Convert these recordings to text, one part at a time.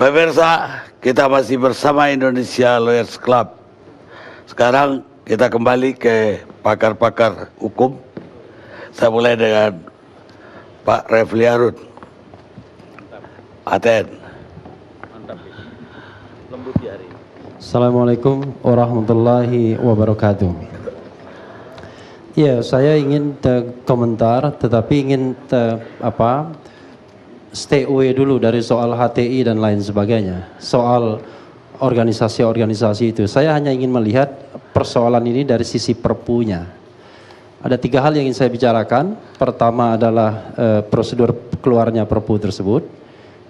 Pemirsa, kita masih bersama Indonesia Lawyers Club. Sekarang kita kembali ke pakar-pakar hukum. Saya mulai dengan Pak Refli Harun. Aten. Assalamualaikum warahmatullahi wabarakatuh. Ya, saya ingin komentar, tetapi ingin stay away dulu dari soal HTI dan lain sebagainya. Soal organisasi-organisasi itu, saya hanya ingin melihat persoalan ini dari sisi perpunya. Ada 3 hal yang ingin saya bicarakan. Pertama adalah prosedur keluarnya perpu tersebut.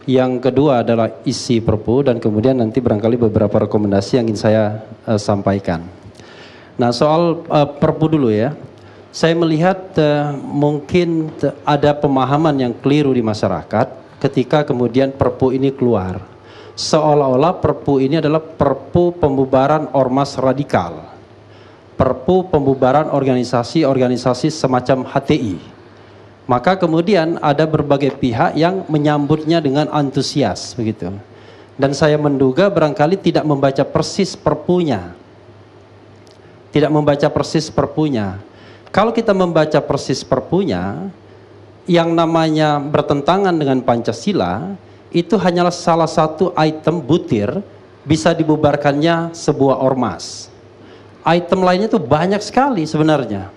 Yang kedua adalah isi perpu, dan kemudian nanti barangkali beberapa rekomendasi yang ingin saya sampaikan. Nah, soal perpu dulu ya. Saya melihat mungkin ada pemahaman yang keliru di masyarakat ketika kemudian perpu ini keluar. Seolah-olah perpu ini adalah perpu pembubaran ormas radikal. Perpu pembubaran organisasi-organisasi semacam HTI. Maka kemudian ada berbagai pihak yang menyambutnya dengan antusias begitu. Dan saya menduga barangkali tidak membaca persis perpunya. Tidak membaca persis perpunya. Kalau kita membaca persis perpunya, yang namanya bertentangan dengan Pancasila, itu hanyalah salah satu item butir bisa dibubarkannya sebuah ormas. Item lainnya itu banyak sekali sebenarnya.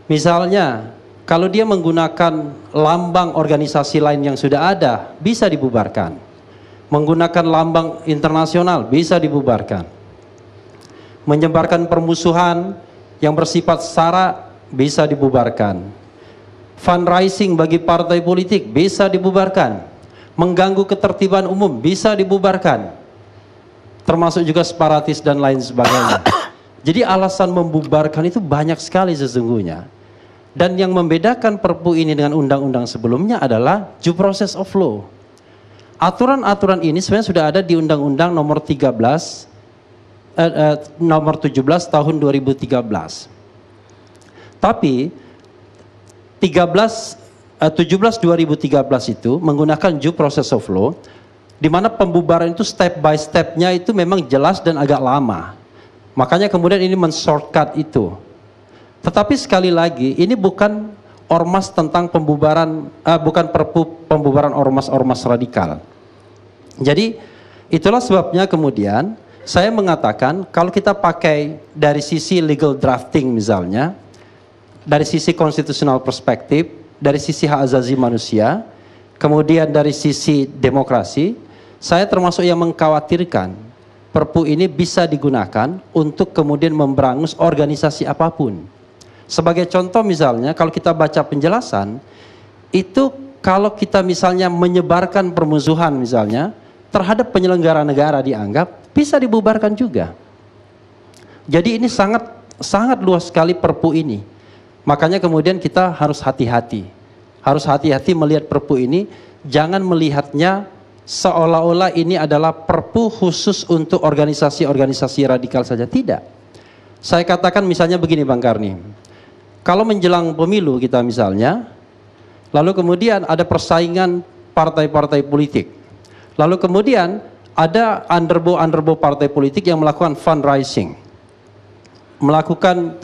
Misalnya, kalau dia menggunakan lambang organisasi lain yang sudah ada, bisa dibubarkan. Menggunakan lambang internasional, bisa dibubarkan. Menyebarkan permusuhan yang bersifat sara, bisa dibubarkan. Fundraising bagi partai politik bisa dibubarkan. Mengganggu ketertiban umum bisa dibubarkan. Termasuk juga separatis dan lain sebagainya. Jadi alasan membubarkan itu banyak sekali sesungguhnya. Dan yang membedakan perpu ini dengan undang-undang sebelumnya adalah due process of law. Aturan-aturan ini sebenarnya sudah ada di Undang-Undang nomor 17 tahun 2013. Tapi 17 2013 itu menggunakan due process of law, di mana pembubaran itu step by stepnya itu memang jelas dan agak lama. Makanya kemudian ini men-shortcut itu. Tetapi sekali lagi ini bukan ormas tentang pembubaran, bukan perpu pembubaran ormas-ormas radikal. Jadi itulah sebabnya kemudian saya mengatakan kalau kita pakai dari sisi legal drafting misalnya, dari sisi konstitusional perspektif, dari sisi hak asasi manusia, kemudian dari sisi demokrasi, saya termasuk yang mengkhawatirkan perpu ini bisa digunakan untuk kemudian memberangus organisasi apapun. Sebagai contoh misalnya, kalau kita baca penjelasan, itu kalau kita misalnya menyebarkan permusuhan misalnya, terhadap penyelenggara negara dianggap, bisa dibubarkan juga. Jadi ini sangat luas sekali perpu ini. Makanya kemudian kita harus hati-hati. Harus hati-hati melihat perpu ini, jangan melihatnya seolah-olah ini adalah perpu khusus untuk organisasi-organisasi radikal saja. Tidak. Saya katakan misalnya begini Bang Karni. Kalau menjelang pemilu kita misalnya, lalu kemudian ada persaingan partai-partai politik. Lalu kemudian ada underbow partai politik yang melakukan fundraising. Melakukan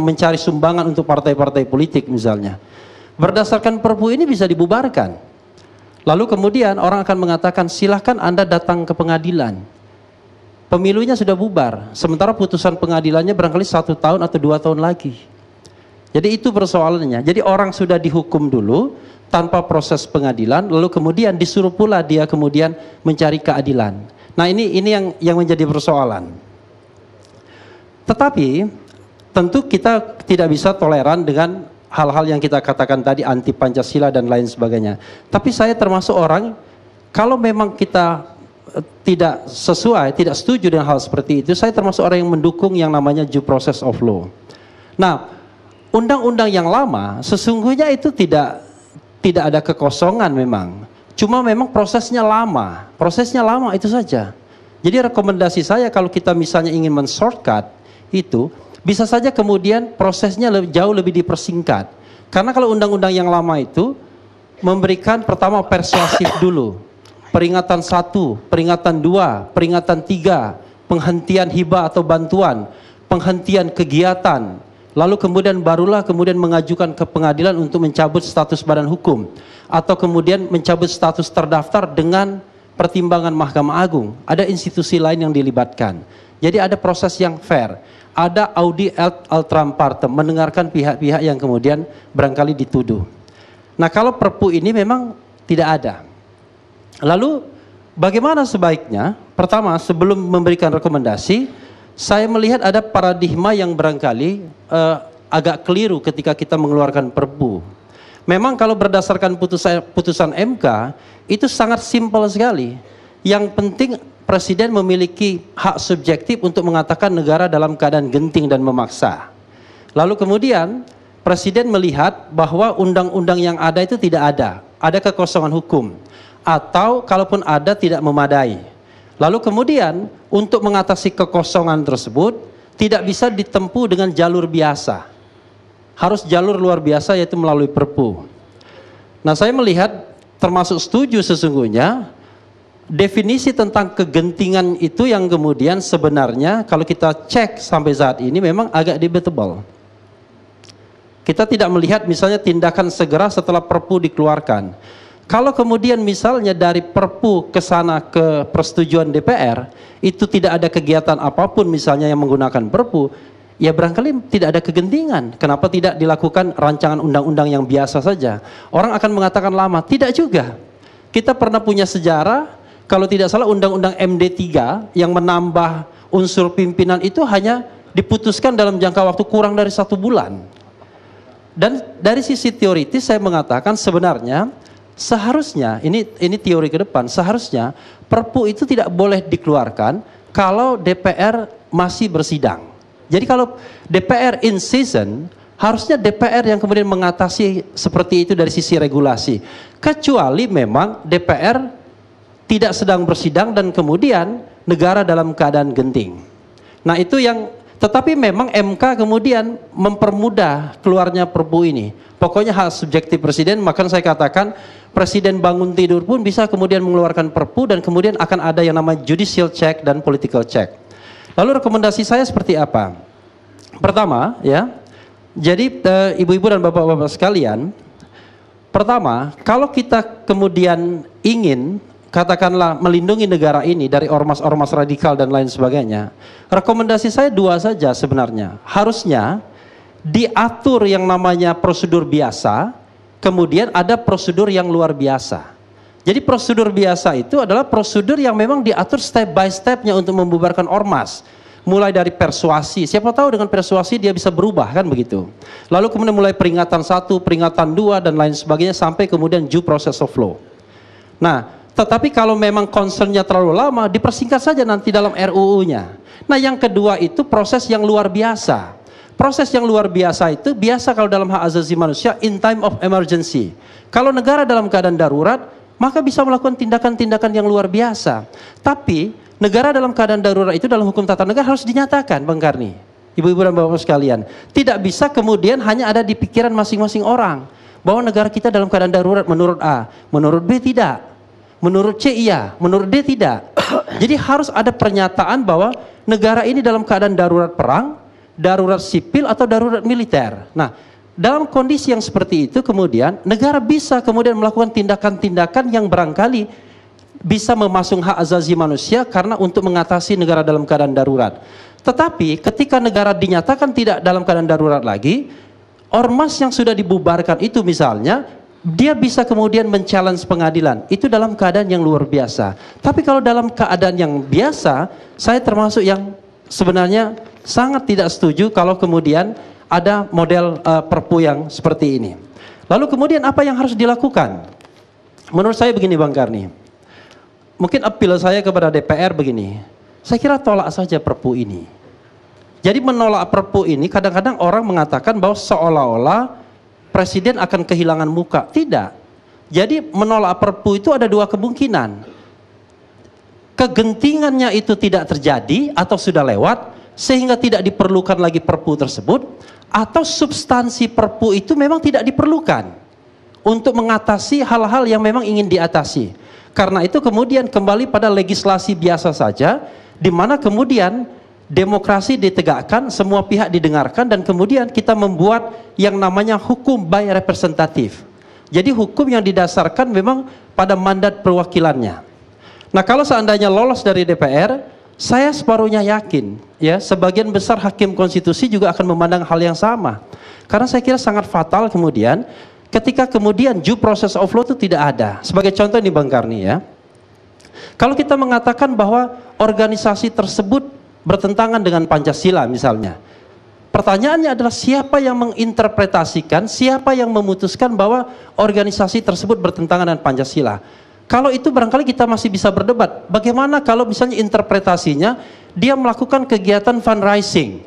mencari sumbangan untuk partai-partai politik misalnya. Berdasarkan perpu ini bisa dibubarkan. Lalu kemudian orang akan mengatakan silahkan Anda datang ke pengadilan. Pemilunya sudah bubar, sementara putusan pengadilannya barangkali 1 tahun atau 2 tahun lagi. Jadi itu persoalannya. Jadi orang sudah dihukum dulu tanpa proses pengadilan, lalu kemudian disuruh pula dia kemudian mencari keadilan. Nah ini yang menjadi persoalan. Tetapi tentu kita tidak bisa toleran dengan hal-hal yang kita katakan tadi anti Pancasila dan lain sebagainya. Tapi saya termasuk orang, kalau memang kita tidak sesuai, tidak setuju dengan hal seperti itu, saya termasuk orang yang mendukung yang namanya due process of law. Nah, undang-undang yang lama sesungguhnya itu tidak ada kekosongan memang. Cuma memang prosesnya lama itu saja. Jadi rekomendasi saya kalau kita misalnya ingin men-shortcut itu, bisa saja kemudian prosesnya jauh lebih dipersingkat. Karena kalau undang-undang yang lama itu memberikan pertama persuasif dulu. peringatan 1, peringatan 2, peringatan 3, penghentian hibah atau bantuan, penghentian kegiatan, lalu kemudian barulah mengajukan ke pengadilan untuk mencabut status badan hukum, atau kemudian mencabut status terdaftar dengan pertimbangan Mahkamah Agung. Ada institusi lain yang dilibatkan. Jadi ada proses yang fair. Ada audi et altram partem, mendengarkan pihak-pihak yang kemudian barangkali dituduh. Nah, kalau Perpu ini memang tidak ada. Lalu bagaimana sebaiknya? Pertama, sebelum memberikan rekomendasi, saya melihat ada paradigma yang barangkali agak keliru ketika kita mengeluarkan Perpu. Memang kalau berdasarkan putusan MK, itu sangat simpel sekali. Yang penting Presiden memiliki hak subjektif untuk mengatakan negara dalam keadaan genting dan memaksa. Lalu kemudian Presiden melihat bahwa undang-undang yang ada itu tidak ada kekosongan hukum, atau kalaupun ada tidak memadai. Lalu kemudian untuk mengatasi kekosongan tersebut tidak bisa ditempuh dengan jalur biasa, harus jalur luar biasa, yaitu melalui Perpu. Nah, saya melihat termasuk setuju sesungguhnya definisi tentang kegentingan itu yang kemudian sebenarnya kalau kita cek sampai saat ini memang agak debatable. Kita tidak melihat misalnya tindakan segera setelah Perpu dikeluarkan. Kalau kemudian misalnya dari Perpu ke sana ke persetujuan DPR itu tidak ada kegiatan apapun misalnya yang menggunakan Perpu, ya barangkali tidak ada kegentingan. Kenapa tidak dilakukan rancangan undang-undang yang biasa saja? Orang akan mengatakan lama. Tidak juga. Kita pernah punya sejarah, kalau tidak salah Undang-Undang MD3 yang menambah unsur pimpinan itu hanya diputuskan dalam jangka waktu kurang dari 1 bulan. Dan dari sisi teoritis saya mengatakan sebenarnya seharusnya, ini teori ke depan, seharusnya Perpu itu tidak boleh dikeluarkan kalau DPR masih bersidang. Jadi kalau DPR in season, harusnya DPR yang kemudian mengatasi seperti itu dari sisi regulasi. Kecuali memang DPR tidak sedang bersidang dan kemudian negara dalam keadaan genting. Nah itu yang, tetapi memang MK kemudian mempermudah keluarnya Perpu ini. Pokoknya hak subjektif Presiden, maka saya katakan Presiden bangun tidur pun bisa kemudian mengeluarkan Perpu dan kemudian akan ada yang namanya judicial check dan political check. Lalu rekomendasi saya seperti apa? Pertama ya, jadi ibu-ibu dan bapak-bapak sekalian, pertama kalau kita kemudian ingin katakanlah melindungi negara ini dari ormas-ormas radikal dan lain sebagainya, rekomendasi saya 2 saja sebenarnya. Harusnya diatur yang namanya prosedur biasa, kemudian ada prosedur yang luar biasa. Jadi prosedur biasa itu adalah prosedur yang memang diatur step by stepnya untuk membubarkan ormas. Mulai dari persuasi, siapa tahu dengan persuasi dia bisa berubah kan begitu. Lalu kemudian mulai peringatan 1, peringatan 2 dan lain sebagainya sampai kemudian due process of law. Nah, tetapi kalau memang concernnya terlalu lama, dipersingkat saja nanti dalam RUU-nya. Nah yang kedua itu proses yang luar biasa. Proses yang luar biasa itu biasa kalau dalam hak asasi manusia in time of emergency. Kalau negara dalam keadaan darurat, maka bisa melakukan tindakan-tindakan yang luar biasa. Tapi negara dalam keadaan darurat itu dalam hukum tata negara harus dinyatakan, Bang Karni, ibu-ibu dan bapak sekalian. Tidak bisa kemudian hanya ada di pikiran masing-masing orang bahwa negara kita dalam keadaan darurat menurut A, menurut B tidak, menurut C iya, menurut D tidak. Jadi harus ada pernyataan bahwa negara ini dalam keadaan darurat perang, darurat sipil atau darurat militer. Nah, dalam kondisi yang seperti itu kemudian negara bisa kemudian melakukan tindakan-tindakan yang barangkali bisa memasung hak asasi manusia karena untuk mengatasi negara dalam keadaan darurat. Tetapi ketika negara dinyatakan tidak dalam keadaan darurat lagi, ormas yang sudah dibubarkan itu misalnya, dia bisa kemudian men-challenge pengadilan. Itu dalam keadaan yang luar biasa. Tapi kalau dalam keadaan yang biasa, saya termasuk yang sebenarnya sangat tidak setuju kalau kemudian ada model Perpu yang seperti ini. Lalu kemudian apa yang harus dilakukan? Menurut saya begini Bang Karni. Mungkin appeal saya kepada DPR begini, saya kira tolak saja Perpu ini. Jadi menolak Perpu ini kadang-kadang orang mengatakan bahwa seolah-olah Presiden akan kehilangan muka. Tidak. Jadi menolak Perpu itu ada 2 kemungkinan. Kegentingannya itu tidak terjadi atau sudah lewat sehingga tidak diperlukan lagi Perpu tersebut, atau substansi Perpu itu memang tidak diperlukan untuk mengatasi hal-hal yang memang ingin diatasi. Karena itu kemudian kembali pada legislasi biasa saja, di mana kemudian demokrasi ditegakkan, semua pihak didengarkan, dan kemudian kita membuat yang namanya hukum by representatif. Jadi hukum yang didasarkan memang pada mandat perwakilannya. Nah, kalau seandainya lolos dari DPR, saya separuhnya yakin, ya, sebagian besar hakim konstitusi juga akan memandang hal yang sama. Karena saya kira sangat fatal kemudian, ketika kemudian due process of law itu tidak ada. Sebagai contoh ini Bang Karni, ya, kalau kita mengatakan bahwa organisasi tersebut bertentangan dengan Pancasila misalnya, pertanyaannya adalah siapa yang menginterpretasikan, siapa yang memutuskan bahwa organisasi tersebut bertentangan dengan Pancasila. Kalau itu barangkali kita masih bisa berdebat. Bagaimana kalau misalnya interpretasinya dia melakukan kegiatan fundraising,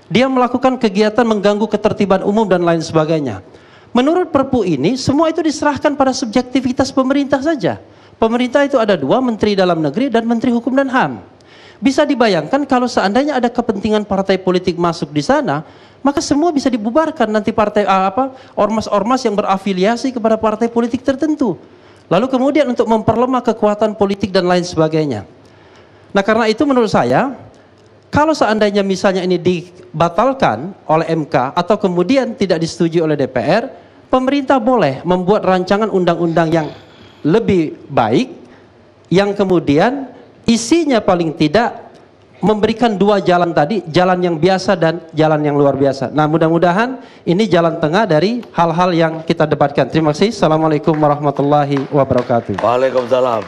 dia melakukan kegiatan mengganggu ketertiban umum dan lain sebagainya. Menurut Perpu ini semua itu diserahkan pada subjektivitas pemerintah saja. Pemerintah itu ada dua, Menteri Dalam Negeri dan Menteri Hukum dan HAM. Bisa dibayangkan kalau seandainya ada kepentingan partai politik masuk di sana, maka semua bisa dibubarkan nanti partai ormas-ormas yang berafiliasi kepada partai politik tertentu. Lalu kemudian untuk memperlemah kekuatan politik dan lain sebagainya. Nah, karena itu menurut saya, kalau seandainya misalnya ini dibatalkan oleh MK atau kemudian tidak disetujui oleh DPR, pemerintah boleh membuat rancangan undang-undang yang lebih baik, yang kemudian isinya paling tidak memberikan dua jalan tadi, jalan yang biasa dan jalan yang luar biasa. Nah, mudah-mudahan ini jalan tengah dari hal-hal yang kita debatkan. Terima kasih. Assalamualaikum warahmatullahi wabarakatuh. Waalaikumsalam.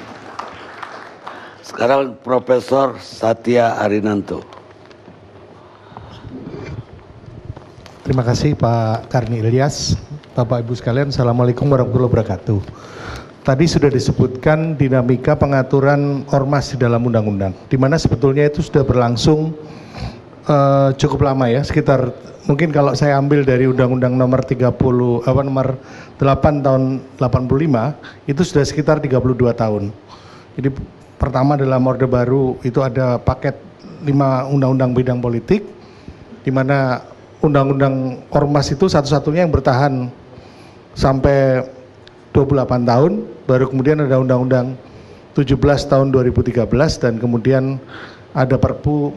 Sekarang Profesor Satya Arinanto. Terima kasih Pak Karni Ilyas. Bapak Ibu sekalian, Assalamualaikum warahmatullahi wabarakatuh. Tadi sudah disebutkan dinamika pengaturan ormas di dalam undang-undang, di mana sebetulnya itu sudah berlangsung cukup lama ya, sekitar mungkin kalau saya ambil dari Undang-Undang nomor 8 tahun 85 itu sudah sekitar 32 tahun. Jadi pertama dalam Orde Baru itu ada paket 5 undang-undang bidang politik, di mana undang-undang ormas itu satu-satunya yang bertahan sampai 28 tahun, baru kemudian ada Undang-Undang 17 tahun 2013 dan kemudian ada Perpu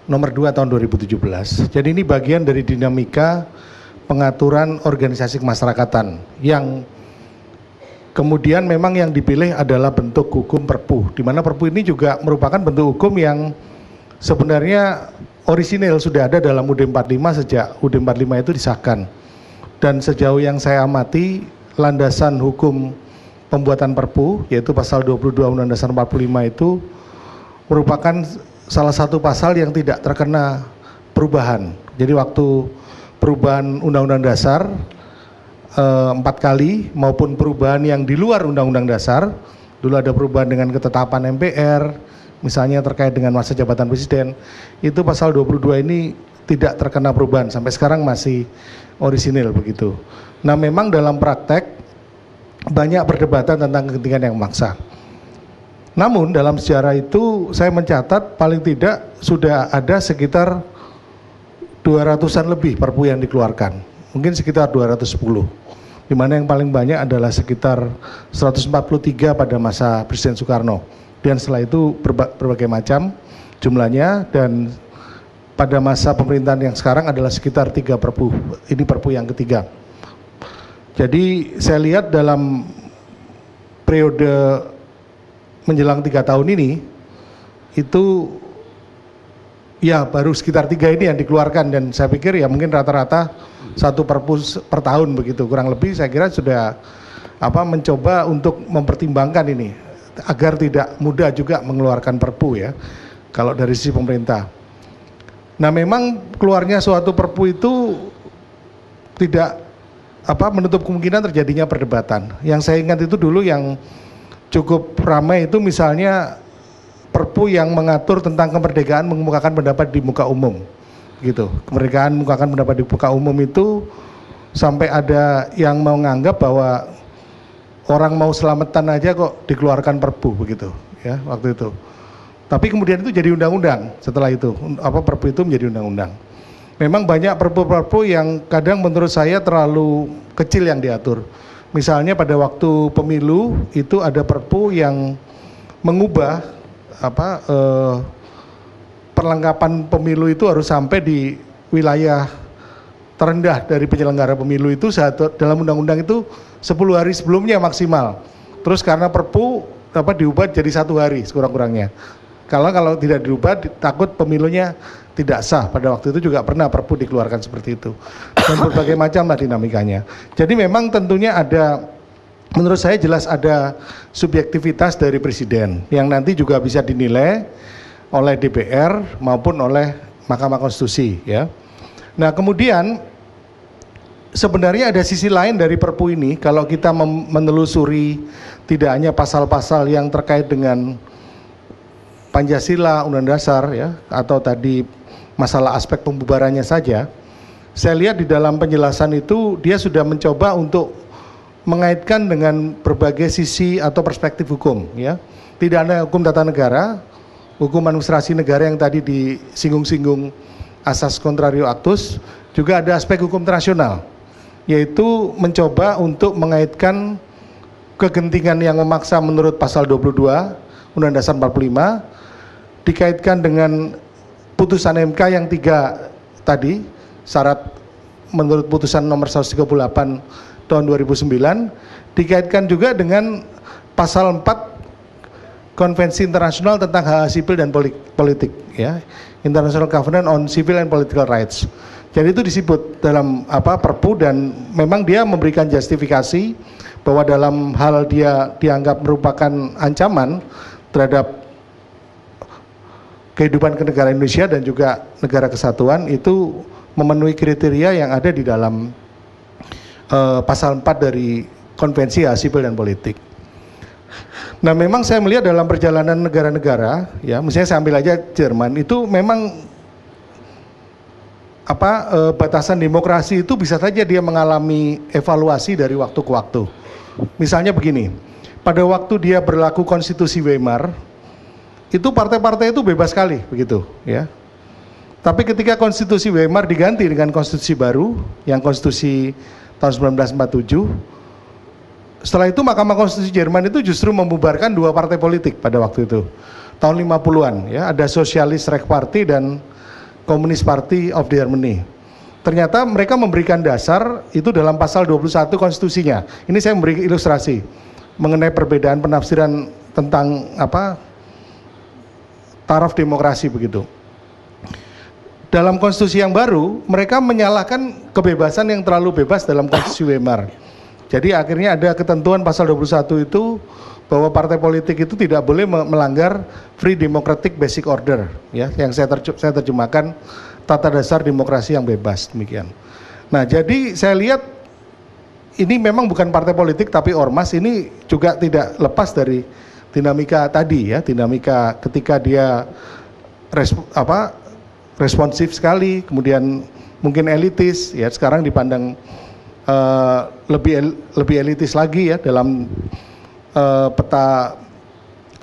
nomor 2 tahun 2017. Jadi ini bagian dari dinamika pengaturan organisasi kemasyarakatan yang kemudian memang yang dipilih adalah bentuk hukum Perpu, di mana Perpu ini juga merupakan bentuk hukum yang sebenarnya orisinil sudah ada dalam UUD 45 sejak UUD 45 itu disahkan. Dan sejauh yang saya amati, landasan hukum pembuatan Perpu yaitu pasal 22 Undang-Undang Dasar 45 itu merupakan salah satu pasal yang tidak terkena perubahan. Jadi waktu perubahan Undang-Undang Dasar 4 kali maupun perubahan yang di luar Undang-Undang Dasar, dulu ada perubahan dengan ketetapan MPR misalnya terkait dengan masa jabatan presiden, itu pasal 22 ini tidak terkena perubahan, sampai sekarang masih orisinil begitu. Nah, memang dalam praktek banyak perdebatan tentang kepentingan yang memaksa. Namun dalam sejarah itu saya mencatat paling tidak sudah ada sekitar 200-an lebih Perpu yang dikeluarkan. Mungkin sekitar 210. Di mana yang paling banyak adalah sekitar 143 pada masa Presiden Soekarno. Dan setelah itu berbagai macam jumlahnya, dan pada masa pemerintahan yang sekarang adalah sekitar 3 Perpu. Ini Perpu yang ketiga. Jadi saya lihat dalam periode menjelang 3 tahun ini itu ya baru sekitar 3 ini yang dikeluarkan, dan saya pikir ya mungkin rata-rata 1 Perpu per tahun begitu, kurang lebih saya kira sudah mencoba untuk mempertimbangkan ini agar tidak mudah juga mengeluarkan Perpu ya kalau dari sisi pemerintah. Nah, memang keluarnya suatu Perpu itu tidak menutup kemungkinan terjadinya perdebatan. Yang saya ingat itu dulu yang cukup ramai itu misalnya Perpu yang mengatur tentang kemerdekaan mengemukakan pendapat di muka umum, gitu. Kemerdekaan mengemukakan pendapat di muka umum itu sampai ada yang menganggap bahwa orang mau selamatan aja kok dikeluarkan Perpu begitu, ya waktu itu. Tapi kemudian itu jadi undang-undang setelah itu, Perpu itu menjadi undang-undang. Memang banyak Perpu-Perpu yang kadang menurut saya terlalu kecil yang diatur. Misalnya pada waktu pemilu itu ada Perpu yang mengubah perlengkapan pemilu itu harus sampai di wilayah terendah dari penyelenggara pemilu itu dalam undang-undang itu 10 hari sebelumnya maksimal. Terus karena Perpu diubah jadi 1 hari sekurang-kurangnya. Kalau tidak diubah takut pemilunya tidak sah. Pada waktu itu juga pernah Perpu dikeluarkan seperti itu. Dan berbagai macam lah dinamikanya. Jadi memang tentunya menurut saya jelas ada subjektivitas dari presiden yang nanti juga bisa dinilai oleh DPR maupun oleh Mahkamah Konstitusi ya. Nah, kemudian sebenarnya ada sisi lain dari Perpu ini kalau kita menelusuri tidak hanya pasal-pasal yang terkait dengan Pancasila, Undang-Undang Dasar ya, atau tadi masalah aspek pembubarannya saja. Saya lihat di dalam penjelasan itu dia sudah mencoba untuk mengaitkan dengan berbagai sisi atau perspektif hukum ya. Tidak ada hukum tata negara, hukum administrasi negara yang tadi disinggung-singgung asas contrario actus, juga ada aspek hukum internasional, yaitu mencoba untuk mengaitkan kegentingan yang memaksa menurut pasal 22 Undang-Undang Dasar 45 dikaitkan dengan putusan MK yang 3 tadi, syarat menurut putusan nomor 138 tahun 2009, dikaitkan juga dengan pasal 4 Konvensi Internasional tentang Hak Sipil dan Politik ya, International Covenant on Civil and Political Rights. Jadi itu disebut dalam Perpu dan memang dia memberikan justifikasi bahwa dalam hal dia dianggap merupakan ancaman terhadap kehidupan kenegaraan Indonesia dan juga negara kesatuan itu memenuhi kriteria yang ada di dalam pasal 4 dari Konvensi Hak Sipil dan Politik. Nah, memang saya melihat dalam perjalanan negara-negara ya, misalnya saya ambil aja Jerman, itu memang batasan demokrasi itu bisa saja dia mengalami evaluasi dari waktu ke waktu. Misalnya begini, pada waktu dia berlaku konstitusi Weimar, itu partai-partai itu bebas sekali begitu ya. Tapi ketika konstitusi Weimar diganti dengan konstitusi baru yang konstitusi tahun 1947, setelah itu Mahkamah Konstitusi Jerman itu justru membubarkan 2 partai politik pada waktu itu tahun 50-an ya, ada Sosialis Rechtsparty dan Communist Party of Germany. Ternyata mereka memberikan dasar itu dalam pasal 21 konstitusinya. Ini saya memberi ilustrasi mengenai perbedaan penafsiran tentang taraf demokrasi begitu. Dalam konstitusi yang baru, mereka menyalahkan kebebasan yang terlalu bebas dalam konstitusi Weimar. Jadi akhirnya ada ketentuan pasal 21 itu bahwa partai politik itu tidak boleh melanggar free democratic basic order ya, yang saya terjemahkan tata dasar demokrasi yang bebas demikian. Nah, jadi saya lihat ini memang bukan partai politik tapi ormas, ini juga tidak lepas dari dinamika tadi ya, dinamika ketika dia responsif sekali, kemudian mungkin elitis ya, sekarang dipandang lebih elitis lagi ya dalam peta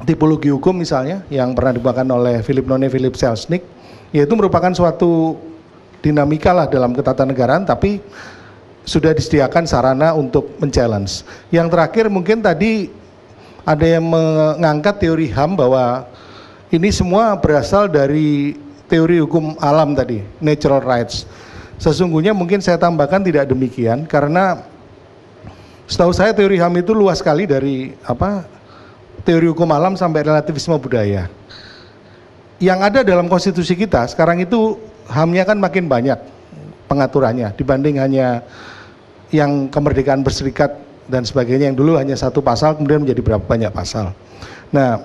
tipologi hukum misalnya yang pernah dibawakan oleh Philip Selznick, yaitu merupakan suatu dinamika lah dalam ketatanegaraan, tapi sudah disediakan sarana untuk men-challenge. Yang terakhir mungkin tadi ada yang mengangkat teori HAM bahwa ini semua berasal dari teori hukum alam tadi, natural rights. Sesungguhnya mungkin saya tambahkan tidak demikian, karena setahu saya teori HAM itu luas sekali dari teori hukum alam sampai relativisme budaya. Yang ada dalam konstitusi kita sekarang itu HAM-nya kan makin banyak pengaturannya dibanding hanya yang kemerdekaan berserikat dan sebagainya yang dulu hanya 1 pasal kemudian menjadi berapa banyak pasal. Nah,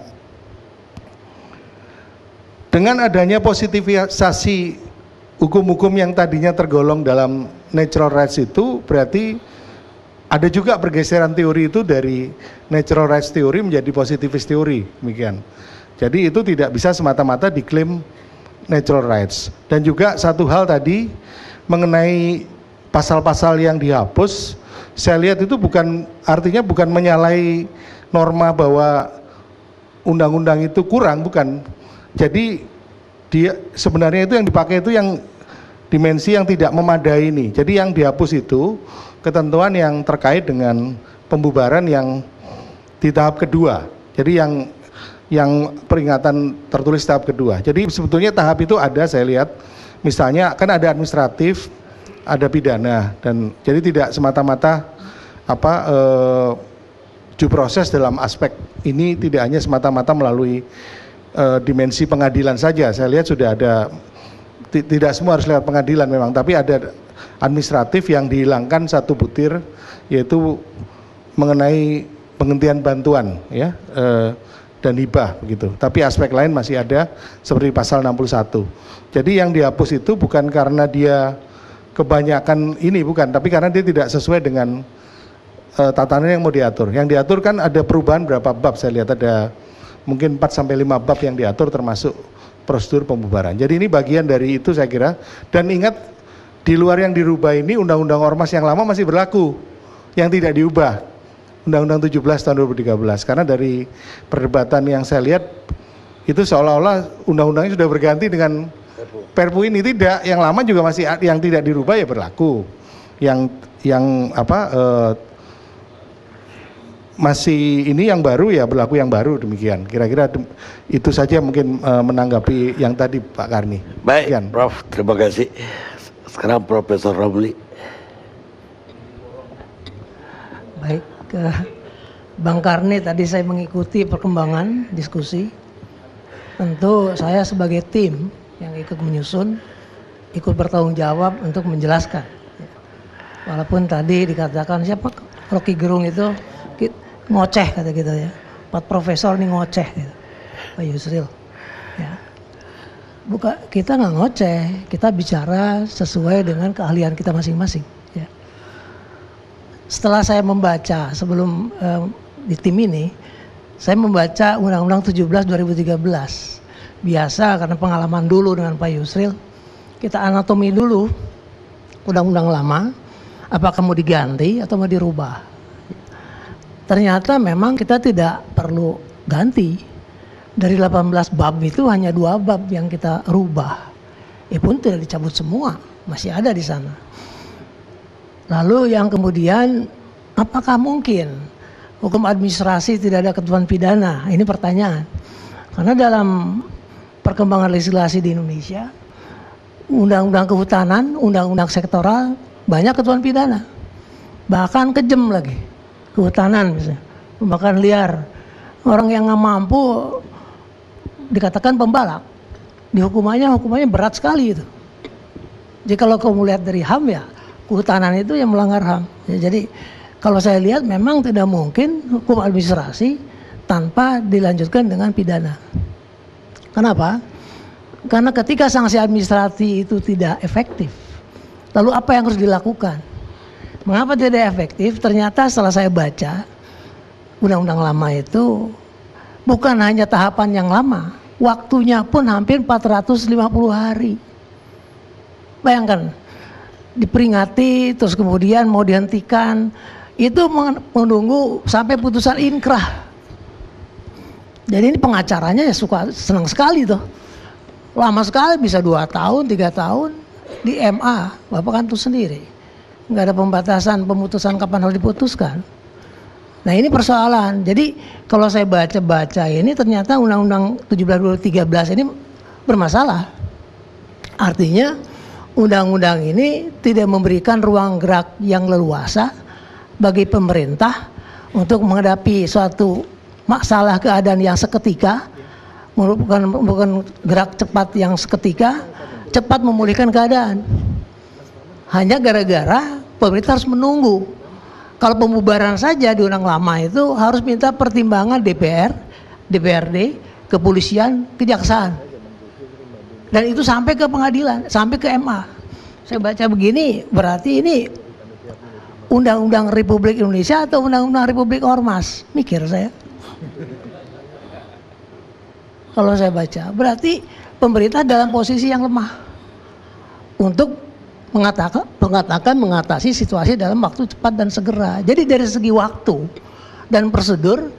dengan adanya positivisasi hukum-hukum yang tadinya tergolong dalam natural rights itu berarti ada juga pergeseran teori itu dari natural rights teori menjadi positivist teori, demikian. Jadi itu tidak bisa semata-mata diklaim natural rights. Dan juga satu hal tadi mengenai pasal-pasal yang dihapus, saya lihat itu artinya bukan menyalahi norma bahwa undang-undang itu kurang, bukan. Jadi dia sebenarnya itu yang dipakai itu yang dimensi yang tidak memadai ini. Jadi yang dihapus itu ketentuan yang terkait dengan pembubaran yang di tahap kedua. Jadi yang peringatan tertulis tahap kedua. Jadi sebetulnya tahap itu ada, saya lihat misalnya kan ada administratif, ada pidana, dan jadi tidak semata-mata due process dalam aspek ini tidak hanya semata-mata melalui dimensi pengadilan saja. Saya lihat sudah ada, tidak semua harus lewat pengadilan memang, tapi ada administratif yang dihilangkan satu butir, yaitu mengenai penghentian bantuan ya dan hibah begitu. Tapi aspek lain masih ada seperti pasal 61. Jadi yang dihapus itu bukan karena dia kebanyakan ini, bukan, tapi karena dia tidak sesuai dengan tatanan yang mau diatur. Yang diatur kan ada perubahan berapa bab, saya lihat ada mungkin 4 sampai 5 bab yang diatur termasuk prosedur pembubaran. Jadi ini bagian dari itu saya kira. Dan ingat, di luar yang dirubah ini undang-undang ormas yang lama masih berlaku, yang tidak diubah. Undang-undang 17 tahun 2013. Karena dari perdebatan yang saya lihat itu seolah-olah undang-undangnya sudah berganti dengan Perpu ini. Tidak, yang lama juga masih, yang tidak dirubah ya berlaku. Masih ini yang baru ya berlaku yang baru, demikian. Kira-kira itu saja mungkin menanggapi yang tadi Pak Karni. Baik, Demikian. Prof, terima kasih. Sekarang Profesor Romli. Baik, Bang Karni, tadi saya mengikuti perkembangan diskusi. Tentu saya sebagai tim yang ikut menyusun, ikut bertanggung jawab untuk menjelaskan. Walaupun tadi dikatakan siapa Rocky Gerung itu ngoceh kata gitu ya, 4 profesor nih ngoceh gitu, Pak Yusril ya. Kita nggak ngoceh, kita bicara sesuai dengan keahlian kita masing-masing ya. Setelah saya membaca sebelum di tim ini, saya membaca Undang-Undang 17 2013. Biasa karena pengalaman dulu dengan Pak Yusril, kita anatomi dulu undang-undang lama, apakah mau diganti atau mau dirubah. Ternyata memang kita tidak perlu ganti. Dari 18 bab itu hanya 2 bab yang kita rubah. Pun tidak dicabut semua, masih ada di sana. Lalu yang kemudian, apakah mungkin hukum administrasi tidak ada ketentuan pidana? Ini pertanyaan. Karena dalam perkembangan legislasi di Indonesia, undang-undang kehutanan, undang-undang sektoral, banyak ketentuan pidana. Bahkan kejam lagi. Kehutanan misalnya, pembakaran liar, orang yang nggak mampu dikatakan pembalak, hukumannya berat sekali itu. Jadi kalau kamu lihat dari HAM ya, kehutanan itu yang melanggar HAM. Ya, jadi kalau saya lihat memang tidak mungkin hukum administrasi tanpa dilanjutkan dengan pidana. Kenapa? Karena ketika sanksi administrasi itu tidak efektif, lalu apa yang harus dilakukan? Mengapa tidak efektif? Ternyata setelah saya baca undang-undang lama itu bukan hanya tahapan yang lama, waktunya pun hampir 450 hari. Bayangkan, diperingati terus kemudian mau dihentikan, itu menunggu sampai putusan inkrah. Jadi ini pengacaranya ya senang sekali tuh. Lama sekali, bisa 2 tahun, 3 tahun di MA, Bapak kan tuh sendiri. Nggak ada pembatasan pemutusan kapan harus diputuskan. Nah ini persoalan. Jadi kalau saya baca-baca ini ternyata Undang-Undang 17 2013 ini bermasalah. Artinya undang-undang ini tidak memberikan ruang gerak yang leluasa bagi pemerintah untuk menghadapi suatu masalah keadaan yang seketika, bukan gerak cepat yang seketika, cepat memulihkan keadaan. Hanya gara-gara pemerintah harus menunggu. Kalau pembubaran saja di undang lama itu harus minta pertimbangan DPR, DPRD, kepolisian, kejaksaan. Dan itu sampai ke pengadilan, sampai ke MA. Saya baca begini, berarti ini Undang-Undang Republik Indonesia atau Undang-Undang Republik Ormas? Mikir saya. Kalau saya baca, berarti pemerintah dalam posisi yang lemah untuk mengatasi situasi dalam waktu cepat dan segera. Jadi dari segi waktu dan prosedur,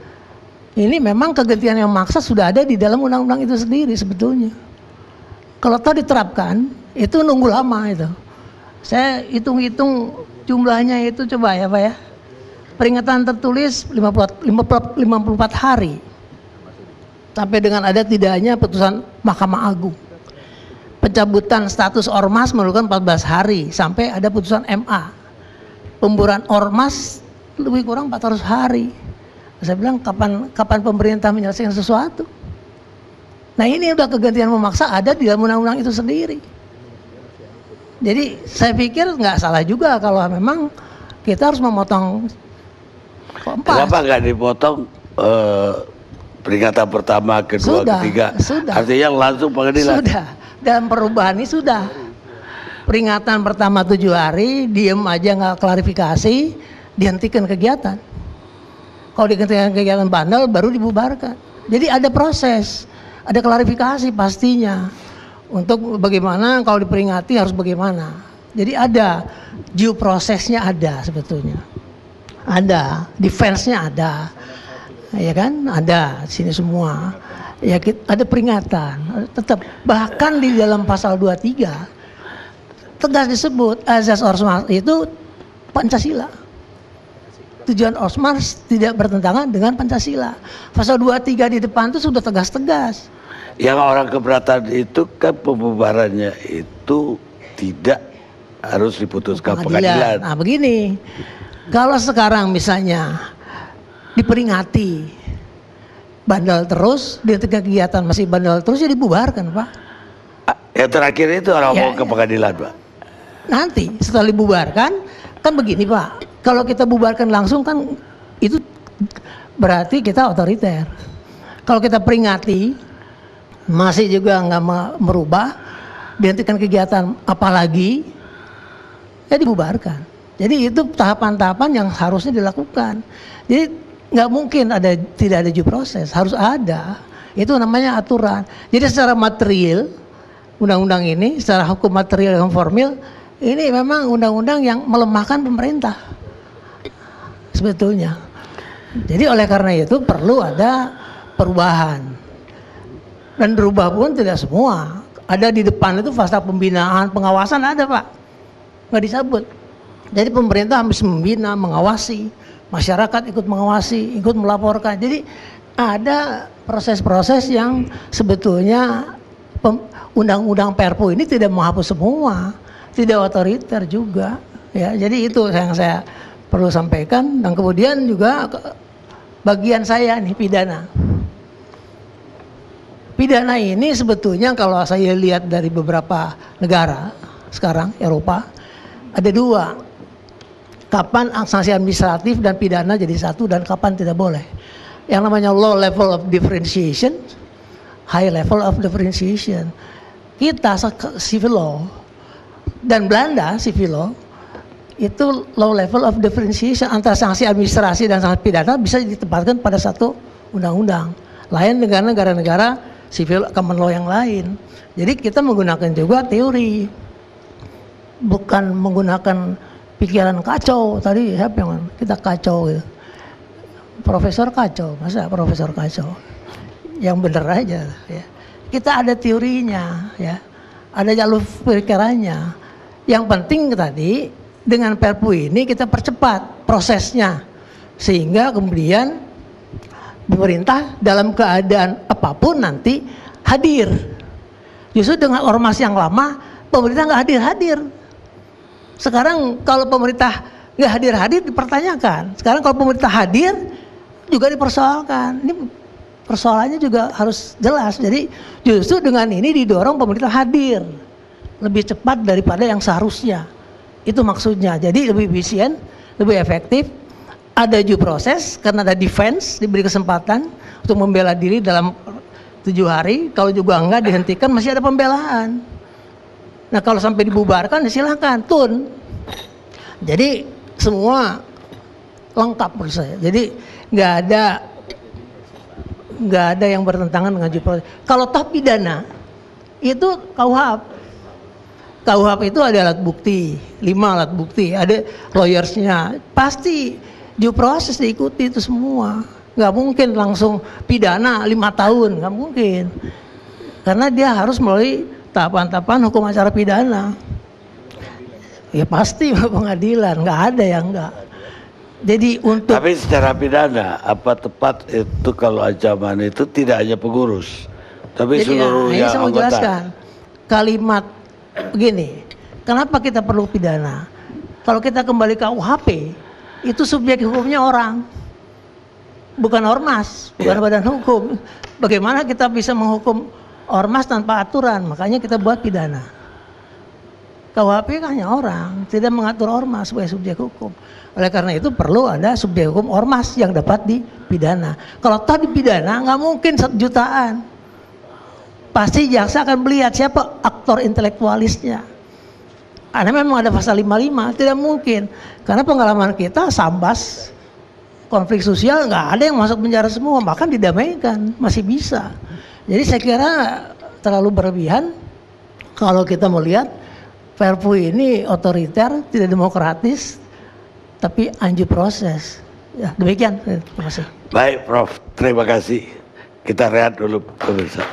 ini memang kegentingan yang maksa sudah ada di dalam undang-undang itu sendiri sebetulnya. Kalau tahu diterapkan, itu nunggu lama itu. Saya hitung-hitung jumlahnya itu coba ya Pak ya. peringatan tertulis 54 hari sampai dengan ada tidaknya putusan Mahkamah Agung. Pencabutan status ormas memerlukan 14 hari sampai ada putusan MA. Pembubaran ormas lebih kurang 400 hari. Saya bilang kapan pemerintah menyelesaikan sesuatu? Nah ini udah kegantian memaksa ada di dalam undang-undang itu sendiri. Jadi saya pikir nggak salah juga kalau memang kita harus memotong kompas. Kenapa nggak dipotong peringatan pertama, kedua, ketiga? Sudah. Artinya langsung pengadilan. Sudah. Dalam perubahan ini sudah. Peringatan pertama 7 hari, diem aja nggak klarifikasi, dihentikan kegiatan. Kalau dihentikan kegiatan bandel baru dibubarkan. Jadi ada proses, ada klarifikasi pastinya. Untuk bagaimana kalau diperingati harus bagaimana. Jadi ada due prosesnya ada sebetulnya. Ada, defense-nya ada. Ya kan? Ada sini semua. Ya ada peringatan. Tetap bahkan di dalam pasal 23 tegas disebut azas ormas itu Pancasila. Tujuan ormas tidak bertentangan dengan Pancasila. Pasal 23 di depan itu sudah tegas-tegas. Yang orang keberatan itu kan pembubarannya itu tidak harus diputuskan pengadilan. Nah begini, kalau sekarang misalnya diperingati bandel terus, dihentikan kegiatan masih bandel terus ya dibubarkan Pak. Yang terakhir itu orang mau ke pengadilan Pak. Nanti setelah dibubarkan kan begini Pak, kalau kita bubarkan langsung kan itu berarti kita otoriter. Kalau kita peringati masih juga nggak merubah, dihentikan kegiatan apalagi, ya dibubarkan. Jadi itu tahapan-tahapan yang harusnya dilakukan. Jadi nggak mungkin tidak ada due process, harus ada. Itu namanya aturan. Jadi secara material undang-undang ini, secara hukum material dan formil, ini memang undang-undang yang melemahkan pemerintah sebetulnya. Jadi oleh karena itu perlu ada perubahan. Dan berubah pun tidak semua. Ada di depan itu fasa pembinaan, pengawasan ada Pak. Nggak disebut. Jadi pemerintah harus membina, mengawasi. Masyarakat ikut mengawasi, ikut melaporkan. Jadi ada proses-proses yang sebetulnya undang-undang Perpu ini tidak menghapus semua. Tidak otoriter juga. Ya, jadi itu yang saya perlu sampaikan. Dan kemudian juga bagian saya nih pidana. Pidana ini sebetulnya kalau saya lihat dari beberapa negara sekarang Eropa ada dua. Kapan sanksi administratif dan pidana jadi satu dan kapan tidak boleh. Yang namanya low level of differentiation, high level of differentiation. Kita civil law dan Belanda civil law itu low level of differentiation antara sanksi administrasi dan sanksi pidana bisa ditempatkan pada satu undang-undang. Lain dengan negara-negara civil common law yang lain. Jadi kita menggunakan juga teori, bukan menggunakan pikiran kacau. Tadi siapa yang kita kacau gitu. Profesor kacau, masa profesor kacau? Yang bener aja ya. Kita ada teorinya ya, ada jalur pikirannya. Yang penting tadi dengan Perpu ini kita percepat prosesnya sehingga kemudian pemerintah dalam keadaan apapun nanti hadir. Justru dengan ormas yang lama pemerintah nggak hadir-hadir. Sekarang kalau pemerintah nggak hadir-hadir dipertanyakan. Sekarang kalau pemerintah hadir juga dipersoalkan. Ini persoalannya juga harus jelas. Jadi justru dengan ini didorong pemerintah hadir lebih cepat daripada yang seharusnya. Itu maksudnya. Jadi lebih efisien, lebih efektif. Ada due proses karena ada defense, diberi kesempatan untuk membela diri dalam 7 hari. Kalau juga enggak dihentikan masih ada pembelaan. Nah kalau sampai dibubarkan ya silahkan tun. Jadi semua lengkap menurut saya. Jadi nggak ada yang bertentangan dengan due process. Kalau toh pidana itu KUHP. KUHP itu ada alat bukti, 5 alat bukti, ada lawyersnya. Pasti due process diikuti itu semua. Nggak mungkin langsung pidana 5 tahun, nggak mungkin. Karena dia harus melalui tahapan-tahapan hukum acara pidana. Ya pasti pengadilan, nggak ada yang nggak. Jadi untuk Tapi secara pidana, apa tepat itu kalau ancaman itu tidak hanya pengurus, tapi jadi seluruh ini yang saya mau anggota. jelaskan kalimat begini. Kenapa kita perlu pidana? Kalau kita kembali ke UHP, itu subjek hukumnya orang, bukan ormas, bukan badan hukum. Bagaimana kita bisa menghukum ormas tanpa aturan? Makanya kita buat pidana. KUHP kan hanya orang, tidak mengatur ormas sebagai subjek hukum. Oleh karena itu perlu ada subjek hukum ormas yang dapat dipidana. Kalau toh dipidana nggak mungkin 1 jutaan. Pasti jaksa akan melihat siapa aktor intelektualisnya. Karena memang ada pasal 55, tidak mungkin. Karena pengalaman kita Sambas, konflik sosial nggak ada yang masuk penjara semua, bahkan didamaikan, masih bisa. Jadi saya kira terlalu berlebihan kalau kita melihat Perpu ini otoriter, tidak demokratis, tapi anju proses. Ya, demikian. Terima kasih. Baik, Prof. Terima kasih. Kita rehat dulu, pemirsa.